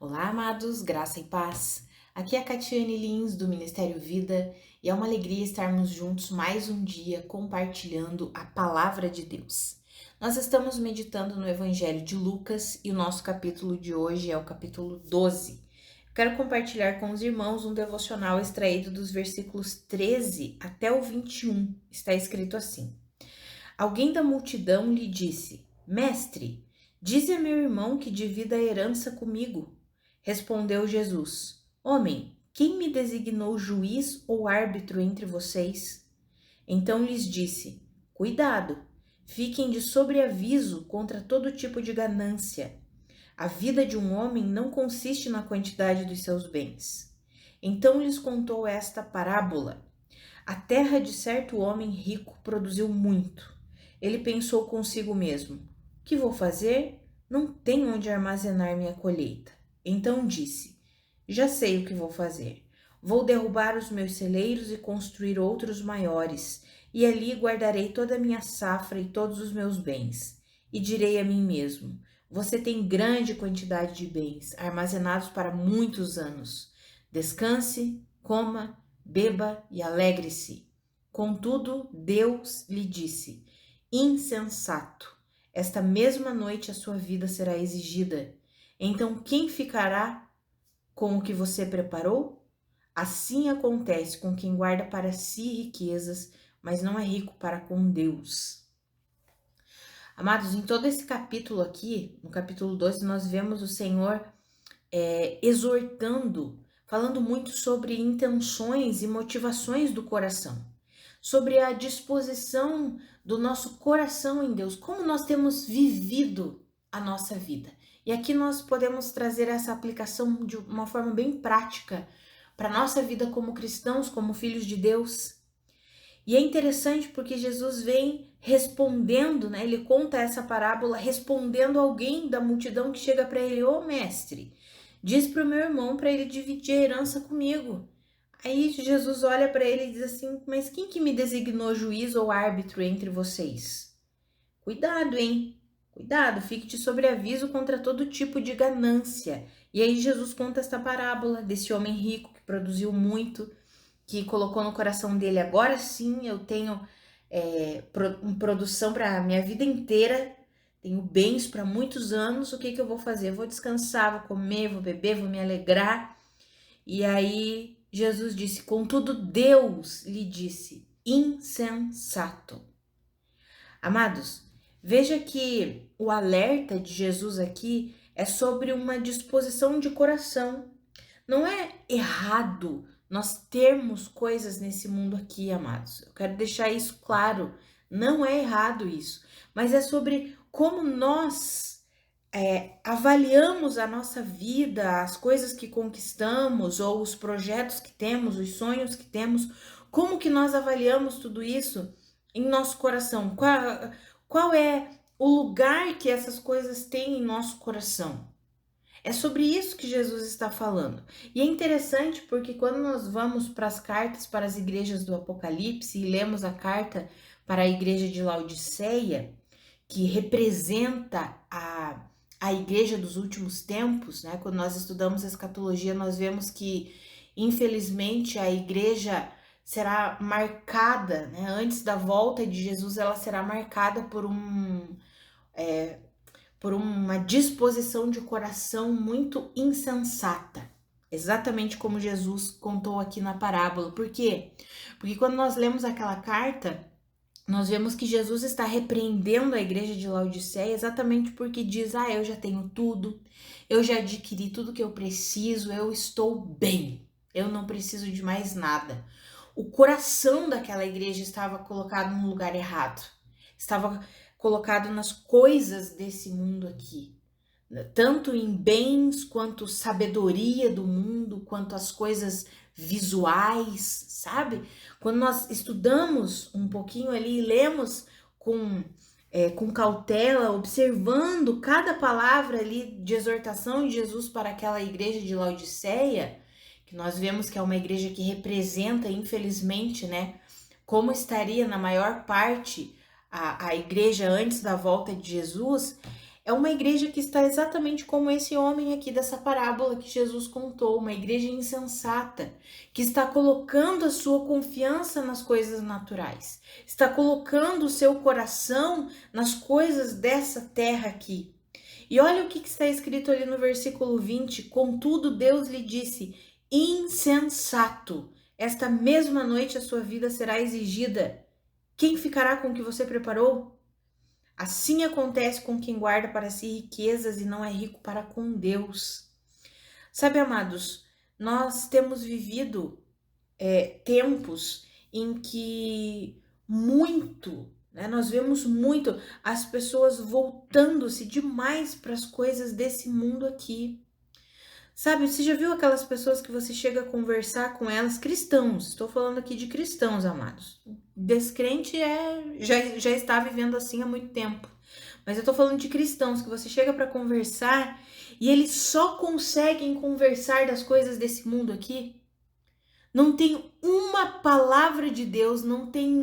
Olá, amados, graça e paz. Aqui é a Catiane Lins, do Ministério Vida, e é uma alegria estarmos juntos mais um dia compartilhando a palavra de Deus. Nós estamos meditando no Evangelho de Lucas e o nosso capítulo de hoje é o capítulo 12. Quero compartilhar com os irmãos um devocional extraído dos versículos 13 até o 21. Está escrito assim: Alguém da multidão lhe disse: Mestre, dize a meu irmão que divida a herança comigo. Respondeu Jesus: Homem, quem me designou juiz ou árbitro entre vocês? Então lhes disse: Cuidado, fiquem de sobreaviso contra todo tipo de ganância. A vida de um homem não consiste na quantidade dos seus bens. Então lhes contou esta parábola: A terra de certo homem rico produziu muito. Ele pensou consigo mesmo: Que vou fazer? Não tenho onde armazenar minha colheita. Então disse: Já sei o que vou fazer. Vou derrubar os meus celeiros e construir outros maiores, e ali guardarei toda a minha safra e todos os meus bens. E direi a mim mesmo: Você tem grande quantidade de bens, armazenados para muitos anos. Descanse, coma, beba e alegre-se. Contudo, Deus lhe disse: Insensato, esta mesma noite a sua vida será exigida. Então, quem ficará com o que você preparou? Assim acontece com quem guarda para si riquezas, mas não é rico para com Deus. Amados, em todo esse capítulo aqui, no capítulo 12, nós vemos o Senhor exortando, falando muito sobre intenções e motivações do coração, sobre a disposição do nosso coração em Deus, como nós temos vivido a nossa vida. E aqui nós podemos trazer essa aplicação de uma forma bem prática para a nossa vida como cristãos, como filhos de Deus. E é interessante porque Jesus vem respondendo, né? Ele conta essa parábola respondendo alguém da multidão que chega para ele: Ô mestre, diz para o meu irmão para ele dividir a herança comigo. Aí Jesus olha para ele e diz assim: Mas quem que me designou juiz ou árbitro entre vocês? Cuidado, hein? Cuidado, fique de sobreaviso contra todo tipo de ganância. E aí Jesus conta esta parábola desse homem rico que produziu muito, que colocou no coração dele: agora sim eu tenho produção para a minha vida inteira, tenho bens para muitos anos, o que eu vou fazer? Eu vou descansar, vou comer, vou beber, vou me alegrar. E aí Jesus disse: Contudo, Deus lhe disse: Insensato. Amados, veja que o alerta de Jesus aqui é sobre uma disposição de coração. Não é errado nós termos coisas nesse mundo aqui, amados. Eu quero deixar isso claro. Não é errado isso. Mas é sobre como nós avaliamos a nossa vida, as coisas que conquistamos, ou os projetos que temos, os sonhos que temos. Como que nós avaliamos tudo isso em nosso coração? Qual é o lugar que essas coisas têm em nosso coração? É sobre isso que Jesus está falando. E é interessante porque quando nós vamos para as cartas para as igrejas do Apocalipse e lemos a carta para a igreja de Laodiceia, que representa a igreja dos últimos tempos, né? Quando nós estudamos a escatologia, nós vemos que, infelizmente, a igreja será marcada, né? Antes da volta de Jesus, ela será marcada por uma disposição de coração muito insensata. Exatamente como Jesus contou aqui na parábola. Por quê? Porque quando nós lemos aquela carta, nós vemos que Jesus está repreendendo a igreja de Laodiceia exatamente porque diz: eu já tenho tudo, eu já adquiri tudo que eu preciso, eu estou bem, eu não preciso de mais nada. O coração daquela igreja estava colocado no lugar errado, estava colocado nas coisas desse mundo aqui, tanto em bens quanto sabedoria do mundo, quanto as coisas visuais, sabe? Quando nós estudamos um pouquinho ali e lemos com cautela, observando cada palavra ali de exortação de Jesus para aquela igreja de Laodiceia, que nós vemos que é uma igreja que representa, infelizmente, né, como estaria na maior parte a igreja antes da volta de Jesus, É uma igreja que está exatamente como esse homem aqui dessa parábola que Jesus contou, uma igreja insensata, que está colocando a sua confiança nas coisas naturais, está colocando o seu coração nas coisas dessa terra aqui. E olha o que está escrito ali no versículo 20: contudo, Deus lhe disse, insensato, esta mesma noite a sua vida será exigida. Quem ficará com o que você preparou? Assim acontece com quem guarda para si riquezas e não é rico para com Deus. Sabe, amados, nós temos vivido tempos em que nós vemos muito as pessoas voltando-se demais para as coisas desse mundo aqui. Sabe, você já viu aquelas pessoas que você chega a conversar com elas, cristãos, estou falando aqui de cristãos, amados. Descrente já está vivendo assim há muito tempo. Mas eu tô falando de cristãos que você chega para conversar e eles só conseguem conversar das coisas desse mundo aqui. Não tem uma palavra de Deus, não tem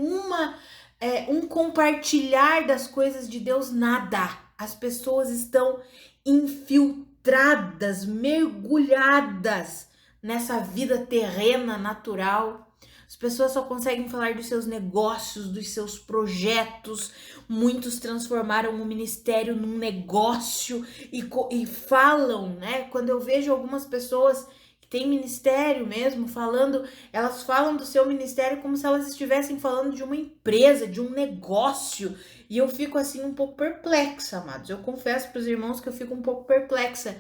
um compartilhar das coisas de Deus, nada. As pessoas estão infiltradas, mergulhadas nessa vida terrena, natural. As pessoas só conseguem falar dos seus negócios, dos seus projetos. Muitos transformaram o ministério num negócio e falam, né? Quando eu vejo algumas pessoas que têm ministério mesmo falando, elas falam do seu ministério como se elas estivessem falando de uma empresa, de um negócio. E eu fico assim um pouco perplexa, amados. Eu confesso para os irmãos que eu fico um pouco perplexa,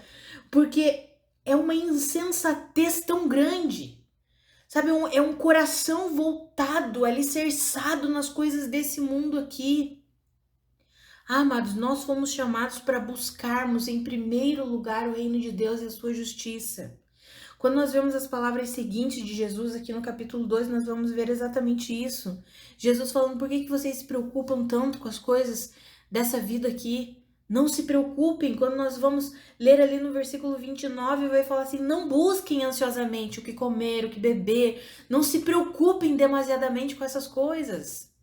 porque é uma insensatez tão grande. Sabe, é um coração voltado, alicerçado nas coisas desse mundo aqui. Ah, amados, nós fomos chamados para buscarmos em primeiro lugar o reino de Deus e a sua justiça. Quando nós vemos as palavras seguintes de Jesus aqui no capítulo 2, nós vamos ver exatamente isso. Jesus falando, por que vocês se preocupam tanto com as coisas dessa vida aqui? Não se preocupem, quando nós vamos ler ali no versículo 29, vai falar assim, não busquem ansiosamente o que comer, o que beber, não se preocupem demasiadamente com essas coisas.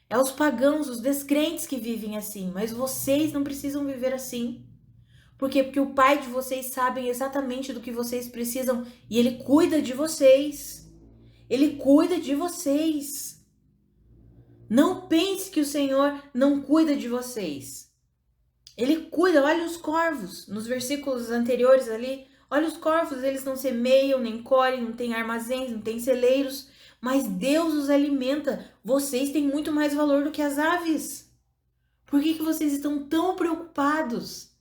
É os pagãos, os descrentes que vivem assim, mas vocês não precisam viver assim. Por quê? Porque o Pai de vocês sabe exatamente do que vocês precisam e Ele cuida de vocês. Ele cuida de vocês. Não pense que o Senhor não cuida de vocês. Ele cuida, olha os corvos, nos versículos anteriores ali, olha os corvos, eles não semeiam, nem colhem, não têm armazéns, não têm celeiros, mas Deus os alimenta. Vocês têm muito mais valor do que as aves. Por que vocês estão tão preocupados?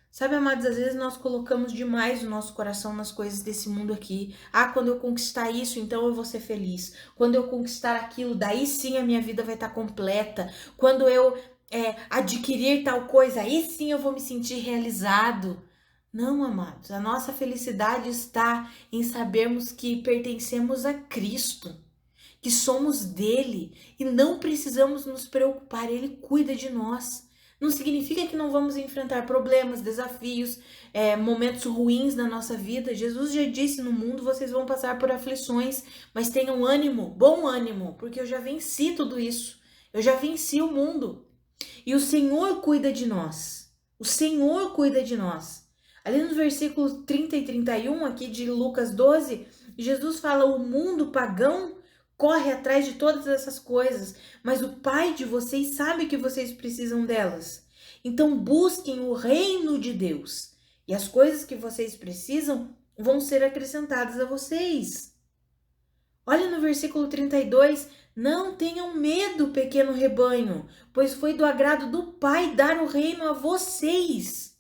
Sabe, amados, às vezes nós colocamos demais o nosso coração nas coisas desse mundo aqui. Ah, quando eu conquistar isso, então eu vou ser feliz. Quando eu conquistar aquilo, daí sim a minha vida vai estar completa. Quando eu adquirir tal coisa, aí sim eu vou me sentir realizado. Não, amados, a nossa felicidade está em sabermos que pertencemos a Cristo, que somos dele e não precisamos nos preocupar, ele cuida de nós. Não significa que não vamos enfrentar problemas, desafios, momentos ruins na nossa vida. Jesus já disse, no mundo vocês vão passar por aflições, mas tenham ânimo, bom ânimo, porque eu já venci tudo isso. Eu já venci o mundo. E o Senhor cuida de nós. O Senhor cuida de nós. Ali nos versículos 30 e 31 aqui de Lucas 12, Jesus fala, o mundo pagão corre atrás de todas essas coisas, mas o Pai de vocês sabe que vocês precisam delas. Então busquem o reino de Deus, e as coisas que vocês precisam vão ser acrescentadas a vocês. Olha no versículo 32, não tenham medo, pequeno rebanho, pois foi do agrado do Pai dar o reino a vocês.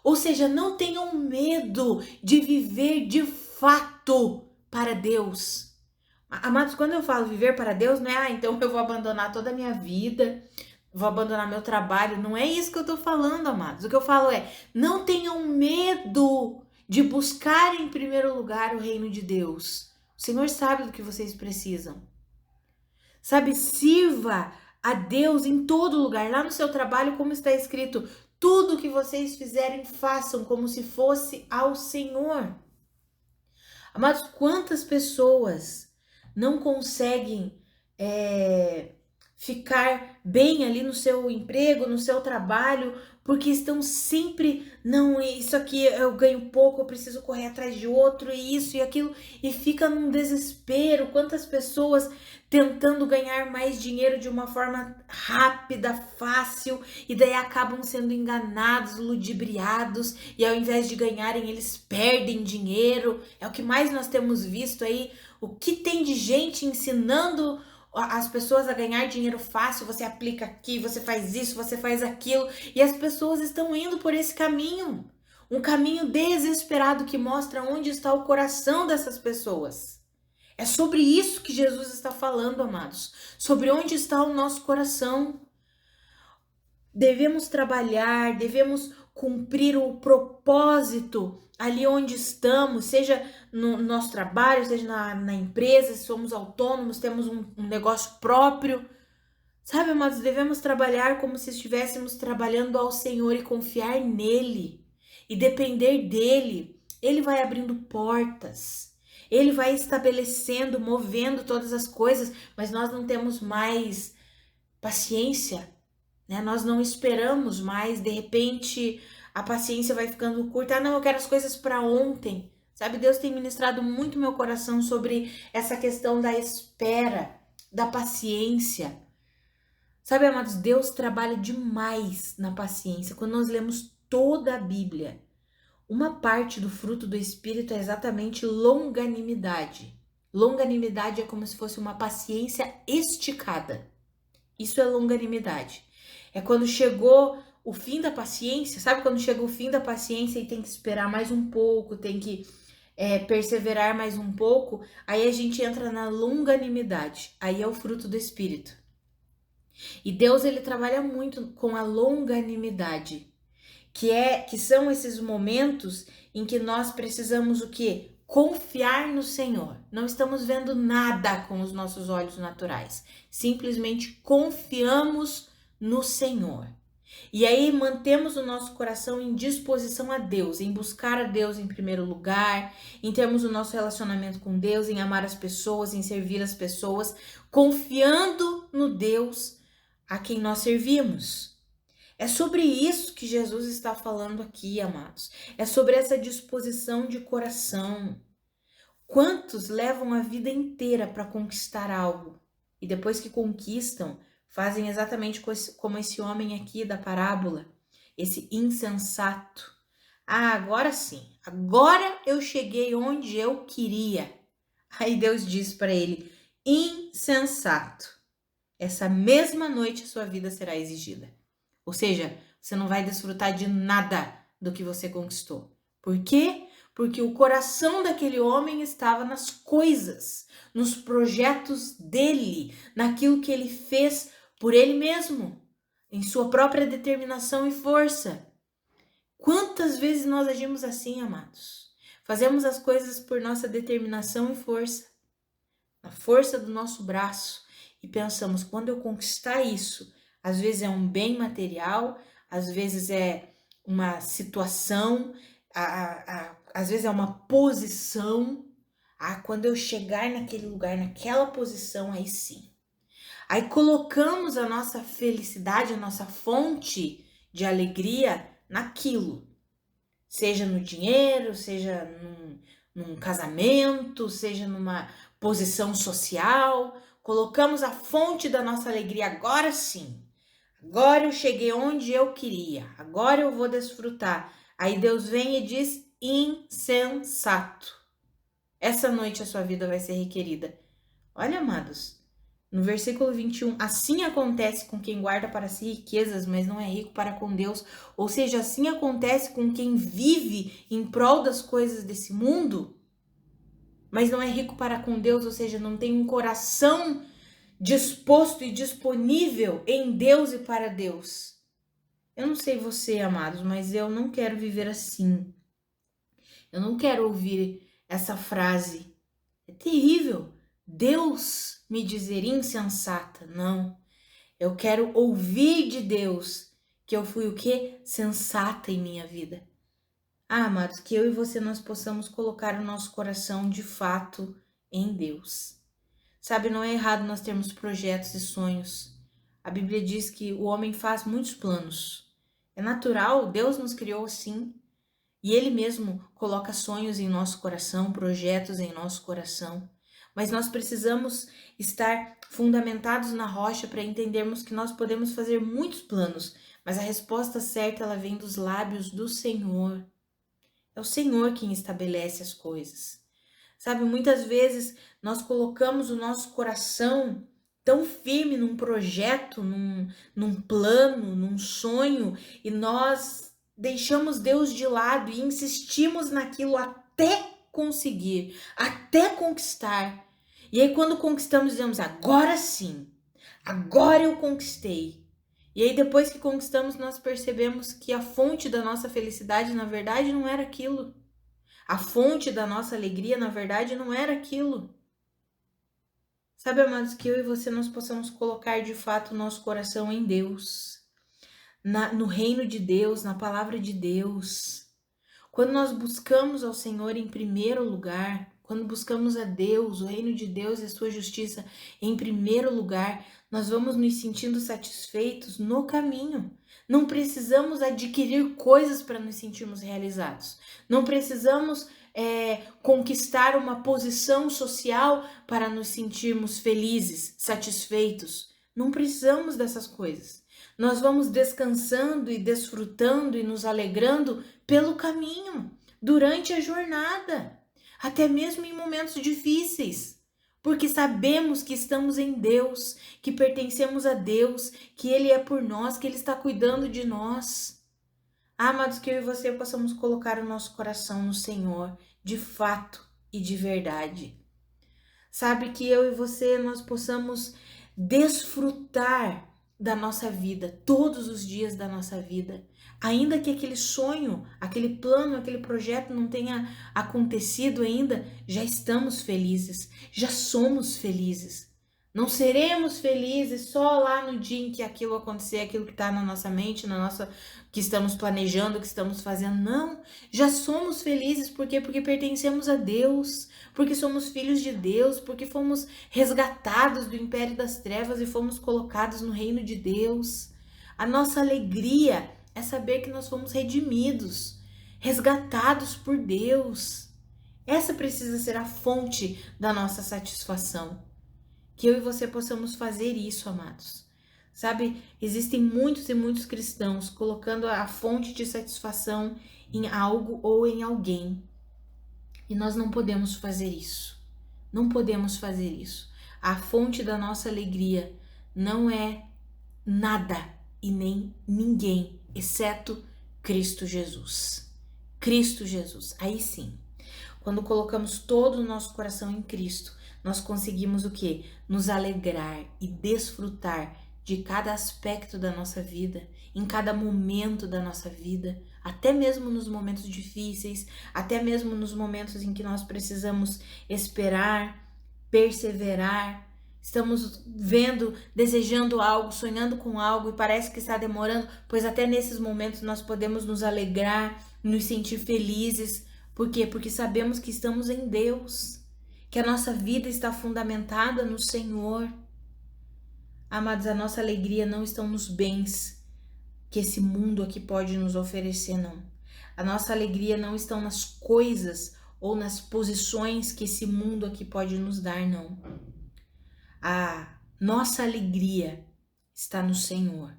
Ou seja, não tenham medo de viver de fato para Deus. Amados, quando eu falo viver para Deus, não é, então eu vou abandonar toda a minha vida, vou abandonar meu trabalho. Não é isso que eu tô falando, amados. O que eu falo é, não tenham medo de buscar em primeiro lugar o reino de Deus. O Senhor sabe do que vocês precisam. Sabe, sirva a Deus em todo lugar. Lá no seu trabalho, como está escrito, tudo que vocês fizerem, façam como se fosse ao Senhor. Amados, quantas pessoas não conseguem ficar bem ali no seu emprego, no seu trabalho, porque estão sempre, não, isso aqui eu ganho pouco, eu preciso correr atrás de outro, e isso e aquilo, e fica num desespero. Quantas pessoas tentando ganhar mais dinheiro de uma forma rápida, fácil, e daí acabam sendo enganados, ludibriados, e ao invés de ganharem, eles perdem dinheiro. É o que mais nós temos visto aí. O que tem de gente ensinando as pessoas a ganhar dinheiro fácil? Você aplica aqui, você faz isso, você faz aquilo, e as pessoas estão indo por esse caminho, um caminho desesperado que mostra onde está o coração dessas pessoas. É sobre isso que Jesus está falando, amados, sobre onde está o nosso coração. Devemos trabalhar, devemos cumprir o propósito ali onde estamos, seja no nosso trabalho, seja na empresa, se somos autônomos, temos um negócio próprio. Sabe, amados, devemos trabalhar como se estivéssemos trabalhando ao Senhor e confiar nele e depender dele. Ele vai abrindo portas, ele vai estabelecendo, movendo todas as coisas, mas nós não temos mais paciência, né? Nós não esperamos mais, de repente a paciência vai ficando curta. Ah, não, eu quero as coisas para ontem. Sabe, Deus tem ministrado muito meu coração sobre essa questão da espera, da paciência. Sabe, amados, Deus trabalha demais na paciência. Quando nós lemos toda a Bíblia, uma parte do fruto do Espírito é exatamente longanimidade. Longanimidade é como se fosse uma paciência esticada. Isso é longanimidade. É quando chegou o fim da paciência, sabe quando chega o fim da paciência e tem que esperar mais um pouco, tem que perseverar mais um pouco, aí a gente entra na longanimidade, aí é o fruto do Espírito. E Deus, ele trabalha muito com a longanimidade, que são esses momentos em que nós precisamos o quê? Confiar no Senhor. Não estamos vendo nada com os nossos olhos naturais. Simplesmente confiamos no Senhor. E aí mantemos o nosso coração em disposição a Deus, em buscar a Deus em primeiro lugar, em termos o nosso relacionamento com Deus, em amar as pessoas, em servir as pessoas, confiando no Deus a quem nós servimos. É sobre isso que Jesus está falando aqui, amados. É sobre essa disposição de coração. Quantos levam a vida inteira para conquistar algo e depois que conquistam, fazem exatamente como esse homem aqui da parábola, esse insensato. Ah, agora sim, agora eu cheguei onde eu queria. Aí Deus diz para ele: insensato, essa mesma noite sua vida será exigida. Ou seja, você não vai desfrutar de nada do que você conquistou. Por quê? Porque o coração daquele homem estava nas coisas, nos projetos dele, naquilo que ele fez por ele mesmo, em sua própria determinação e força. Quantas vezes nós agimos assim, amados? Fazemos as coisas por nossa determinação e força, na força do nosso braço, e pensamos, quando eu conquistar isso, às vezes é um bem material, às vezes é uma situação, às vezes é uma posição. Ah, quando eu chegar naquele lugar, naquela posição, aí sim. Aí colocamos a nossa felicidade, a nossa fonte de alegria naquilo. Seja no dinheiro, seja num casamento, seja numa posição social. Colocamos a fonte da nossa alegria agora sim. Agora eu cheguei onde eu queria, agora eu vou desfrutar. Aí Deus vem e diz: insensato. Essa noite a sua vida vai ser requerida. Olha, amados, no versículo 21, assim acontece com quem guarda para si riquezas, mas não é rico para com Deus. Ou seja, assim acontece com quem vive em prol das coisas desse mundo, mas não é rico para com Deus, ou seja, não tem um coração disposto e disponível em Deus e para Deus. Eu não sei você, amados, mas eu não quero viver assim. Eu não quero ouvir essa frase. É terrível. Deus me dizer insensata. Não. Eu quero ouvir de Deus que eu fui o quê? Sensata em minha vida. Ah, amados, que eu e você nós possamos colocar o nosso coração de fato em Deus. Sabe, não é errado nós termos projetos e sonhos, A Bíblia diz que o homem faz muitos planos. É natural, Deus nos criou assim. E Ele mesmo coloca sonhos em nosso coração, projetos em nosso coração. Mas nós precisamos estar fundamentados na rocha para entendermos que nós podemos fazer muitos planos, mas a resposta certa ela vem dos lábios do Senhor. É o Senhor quem estabelece as coisas. Sabe, muitas vezes nós colocamos o nosso coração tão firme num projeto, num plano, num sonho, e nós deixamos Deus de lado e insistimos naquilo até conseguir, até conquistar. E aí, quando conquistamos, dizemos: agora sim, agora eu conquistei. E aí, depois que conquistamos, nós percebemos que a fonte da nossa felicidade, na verdade, não era aquilo. A fonte da nossa alegria, na verdade, não era aquilo. Sabe, amados, que eu e você nós possamos colocar de fato o nosso coração em Deus, no reino de Deus, na palavra de Deus. Quando nós buscamos ao Senhor em primeiro lugar, quando buscamos a Deus, o reino de Deus e a sua justiça em primeiro lugar, nós vamos nos sentindo satisfeitos no caminho. Não precisamos adquirir coisas para nos sentirmos realizados. Não precisamos conquistar uma posição social para nos sentirmos felizes, satisfeitos. Não precisamos dessas coisas. Nós vamos descansando e desfrutando e nos alegrando pelo caminho, durante a jornada, até mesmo em momentos difíceis, porque sabemos que estamos em Deus, que pertencemos a Deus, que Ele é por nós, que Ele está cuidando de nós. Amados, que eu e você possamos colocar o nosso coração no Senhor, de fato e de verdade. Sabe, que eu e você nós possamos desfrutar da nossa vida, todos os dias da nossa vida. Ainda que aquele sonho, aquele plano, aquele projeto não tenha acontecido ainda, já estamos felizes, já somos felizes. Não seremos felizes só lá no dia em que aquilo acontecer, aquilo que está na nossa mente, que estamos planejando, que estamos fazendo. Não, já somos felizes. Por quê? Porque pertencemos a Deus, porque somos filhos de Deus, porque fomos resgatados do império das trevas e fomos colocados no reino de Deus. A nossa alegria é saber que nós fomos redimidos, resgatados por Deus. Essa precisa ser a fonte da nossa satisfação. Que eu e você possamos fazer isso, amados. Sabe, existem muitos e muitos cristãos colocando a fonte de satisfação em algo ou em alguém. E nós não podemos fazer isso. Não podemos fazer isso. A fonte da nossa alegria não é nada e nem ninguém, exceto Cristo Jesus. Cristo Jesus. Aí sim, quando colocamos todo o nosso coração em Cristo, nós conseguimos o quê? Nos alegrar e desfrutar de cada aspecto da nossa vida, em cada momento da nossa vida, até mesmo nos momentos difíceis, até mesmo nos momentos em que nós precisamos esperar, perseverar. Estamos vendo, desejando algo, sonhando com algo e parece que está demorando, pois até nesses momentos nós podemos nos alegrar, nos sentir felizes. Por quê? Porque sabemos que estamos em Deus, que a nossa vida está fundamentada no Senhor. Amados, a nossa alegria não está nos bens que esse mundo aqui pode nos oferecer, não. A nossa alegria não está nas coisas ou nas posições que esse mundo aqui pode nos dar, não. A nossa alegria está no Senhor.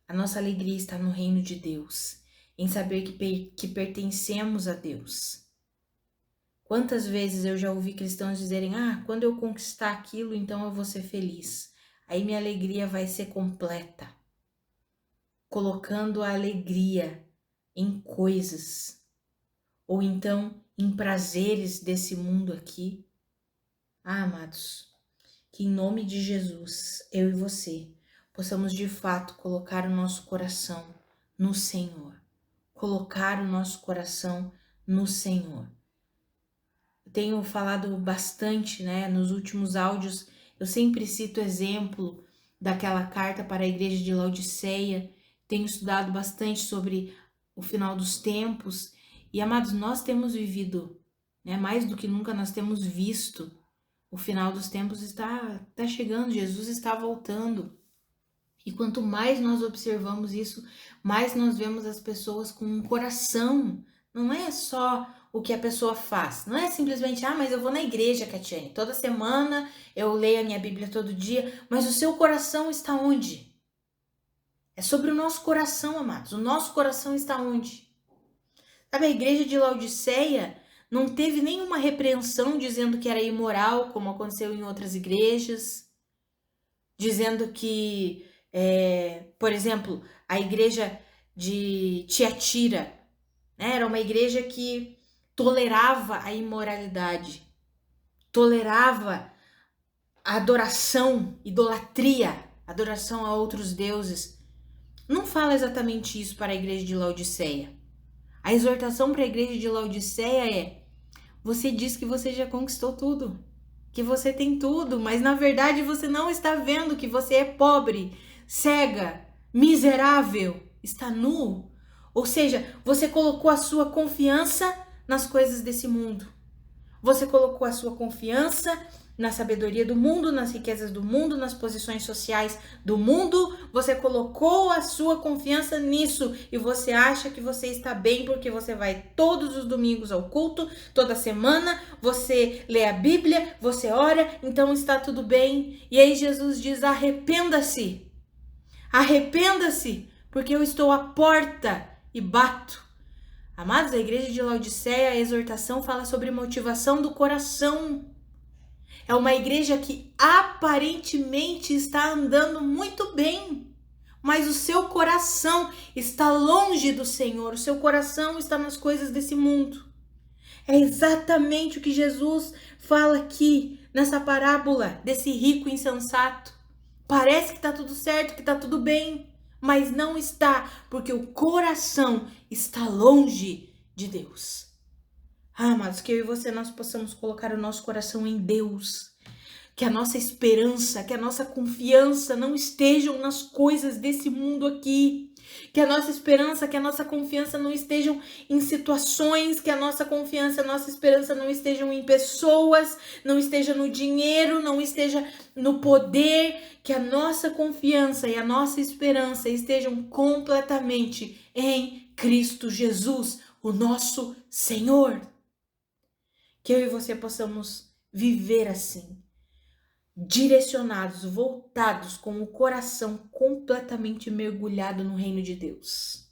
A nossa alegria está no reino de Deus, em saber que pertencemos a Deus. Quantas vezes eu já ouvi cristãos dizerem: quando eu conquistar aquilo, então eu vou ser feliz. Aí minha alegria vai ser completa. Colocando a alegria em coisas, ou então em prazeres desse mundo aqui. Amados, que em nome de Jesus, eu e você, possamos de fato colocar o nosso coração no Senhor. Colocar o nosso coração no Senhor. Eu tenho falado bastante, nos últimos áudios, eu sempre cito exemplo daquela carta para a igreja de Laodiceia. Tenho estudado bastante sobre o final dos tempos. E, amados, nós temos vivido, mais do que nunca nós temos visto. O final dos tempos está chegando, Jesus está voltando. E quanto mais nós observamos isso, mais nós vemos as pessoas com um coração. Não é só o que a pessoa faz. Não é simplesmente, mas eu vou na igreja, Catiane. Toda semana eu leio a minha Bíblia todo dia. Mas o seu coração está onde? É sobre o nosso coração, amados. O nosso coração está onde? Sabe, a igreja de Laodiceia não teve nenhuma repreensão dizendo que era imoral, como aconteceu em outras igrejas. Dizendo que, por exemplo, a igreja de Tiatira, né, era uma igreja que tolerava a imoralidade, tolerava a adoração, idolatria, adoração a outros deuses. Não fala exatamente isso para a igreja de Laodiceia. A exortação para a igreja de Laodiceia é: você diz que você já conquistou tudo, que você tem tudo, mas na verdade você não está vendo que você é pobre, cega, miserável, está nu. Ou seja, você colocou a sua confiança nas coisas desse mundo. Você colocou a sua confiança na sabedoria do mundo, nas riquezas do mundo, nas posições sociais do mundo. Você colocou a sua confiança nisso e você acha que você está bem porque você vai todos os domingos ao culto, toda semana, você lê a Bíblia, você ora, então está tudo bem. E aí Jesus diz: arrependa-se, arrependa-se, porque eu estou à porta e bato. Amados, a igreja de Laodiceia, a exortação fala sobre motivação do coração. É uma igreja que aparentemente está andando muito bem, mas o seu coração está longe do Senhor, o seu coração está nas coisas desse mundo. É exatamente o que Jesus fala aqui nessa parábola desse rico insensato. Parece que está tudo certo, que está tudo bem, mas não está, porque o coração está longe de Deus. Amados, que eu e você nós possamos colocar o nosso coração em Deus. Que a nossa esperança, que a nossa confiança não estejam nas coisas desse mundo aqui. Que a nossa esperança, que a nossa confiança não estejam em situações, que a nossa confiança, a nossa esperança não estejam em pessoas, não esteja no dinheiro, não esteja no poder. Que a nossa confiança e a nossa esperança estejam completamente em Cristo Jesus, o nosso Senhor. Que eu e você possamos viver assim, direcionados, voltados, com o coração completamente mergulhado no reino de Deus.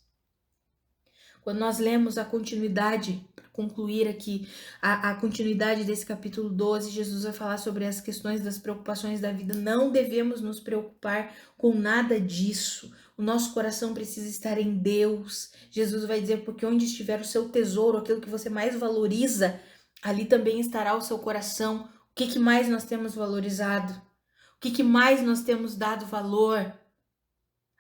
Quando nós lemos a continuidade, para concluir aqui, a continuidade desse capítulo 12, Jesus vai falar sobre as questões das preocupações da vida. Não devemos nos preocupar com nada disso. O nosso coração precisa estar em Deus. Jesus vai dizer, porque onde estiver o seu tesouro, aquilo que você mais valoriza, ali também estará o seu coração. O que mais nós temos valorizado? O que mais nós temos dado valor?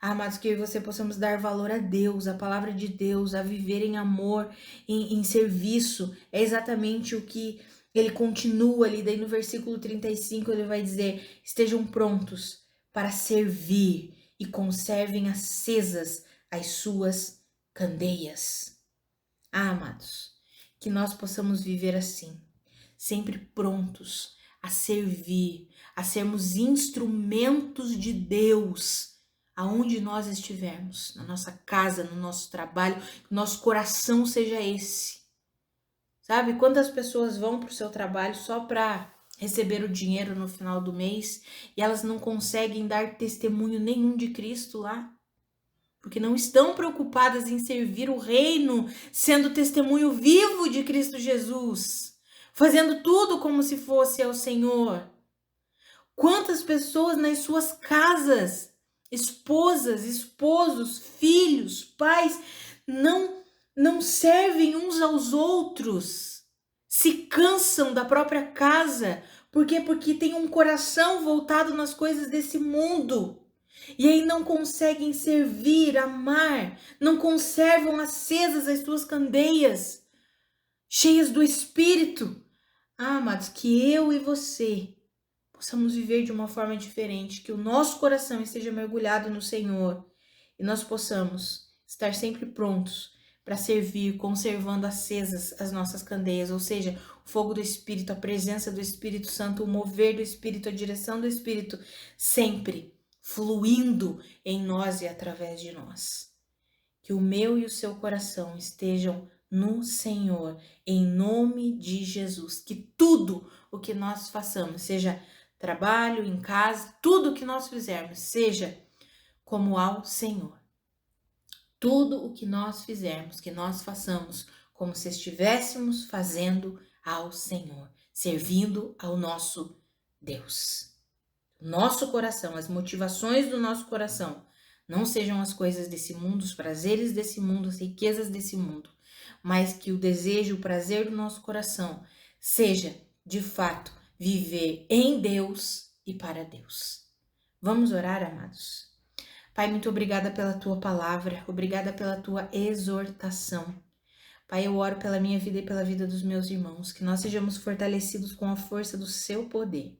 Amados, que eu e você possamos dar valor a Deus, a palavra de Deus, a viver em amor, em serviço. É exatamente o que ele continua ali. Daí no versículo 35 ele vai dizer: estejam prontos para servir e conservem acesas as suas candeias. Amados, que nós possamos viver assim, sempre prontos a servir, a sermos instrumentos de Deus, aonde nós estivermos, na nossa casa, no nosso trabalho, que nosso coração seja esse. Sabe, quantas pessoas vão para o seu trabalho só para receber o dinheiro no final do mês e elas não conseguem dar testemunho nenhum de Cristo lá? Porque não estão preocupadas em servir o reino, sendo testemunho vivo de Cristo Jesus, fazendo tudo como se fosse ao Senhor. Quantas pessoas nas suas casas, esposas, esposos, filhos, pais, não servem uns aos outros, se cansam da própria casa. Por quê? Porque tem um coração voltado nas coisas desse mundo. E aí não conseguem servir, amar, não conservam acesas as suas candeias, cheias do Espírito. Amados, que eu e você possamos viver de uma forma diferente, que o nosso coração esteja mergulhado no Senhor e nós possamos estar sempre prontos para servir, conservando acesas as nossas candeias, ou seja, o fogo do Espírito, a presença do Espírito Santo, o mover do Espírito, a direção do Espírito, sempre fluindo em nós e através de nós. Que o meu e o seu coração estejam no Senhor, em nome de Jesus. Que tudo o que nós façamos, seja trabalho, em casa, tudo o que nós fizermos, seja como ao Senhor. Tudo o que nós fizermos, que nós façamos como se estivéssemos fazendo ao Senhor, servindo ao nosso Deus. Nosso coração, as motivações do nosso coração, não sejam as coisas desse mundo, os prazeres desse mundo, as riquezas desse mundo, mas que o desejo, o prazer do nosso coração seja, de fato, viver em Deus e para Deus. Vamos orar, amados? Pai, muito obrigada pela tua palavra, obrigada pela tua exortação. Pai, eu oro pela minha vida e pela vida dos meus irmãos, que nós sejamos fortalecidos com a força do seu poder.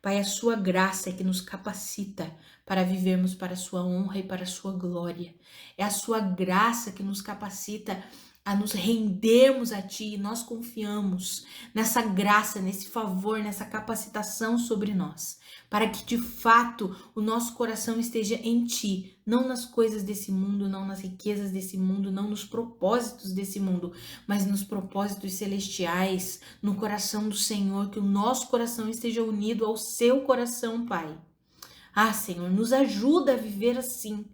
Pai, a sua graça é que nos capacita para vivermos para a sua honra e para a sua glória. É a sua graça que nos capacita a nos rendermos a Ti, e nós confiamos nessa graça, nesse favor, nessa capacitação sobre nós, para que de fato o nosso coração esteja em Ti, não nas coisas desse mundo, não nas riquezas desse mundo, não nos propósitos desse mundo, mas nos propósitos celestiais, no coração do Senhor, que o nosso coração esteja unido ao Seu coração, Pai. Ah, Senhor, nos ajuda a viver assim,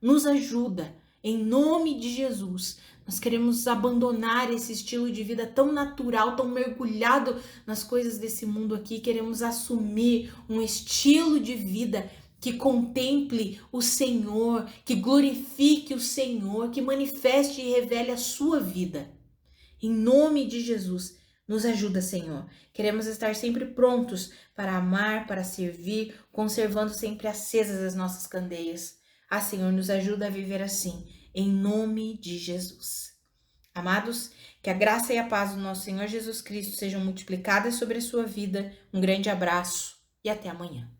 nos ajuda, em nome de Jesus. Nós queremos abandonar esse estilo de vida tão natural, tão mergulhado nas coisas desse mundo aqui. Queremos assumir um estilo de vida que contemple o Senhor, que glorifique o Senhor, que manifeste e revele a sua vida. Em nome de Jesus, nos ajuda, Senhor. Queremos estar sempre prontos para amar, para servir, conservando sempre acesas as nossas candeias. Ah, Senhor, nos ajuda a viver assim, em nome de Jesus. Amados, que a graça e a paz do nosso Senhor Jesus Cristo sejam multiplicadas sobre a sua vida. Um grande abraço e até amanhã.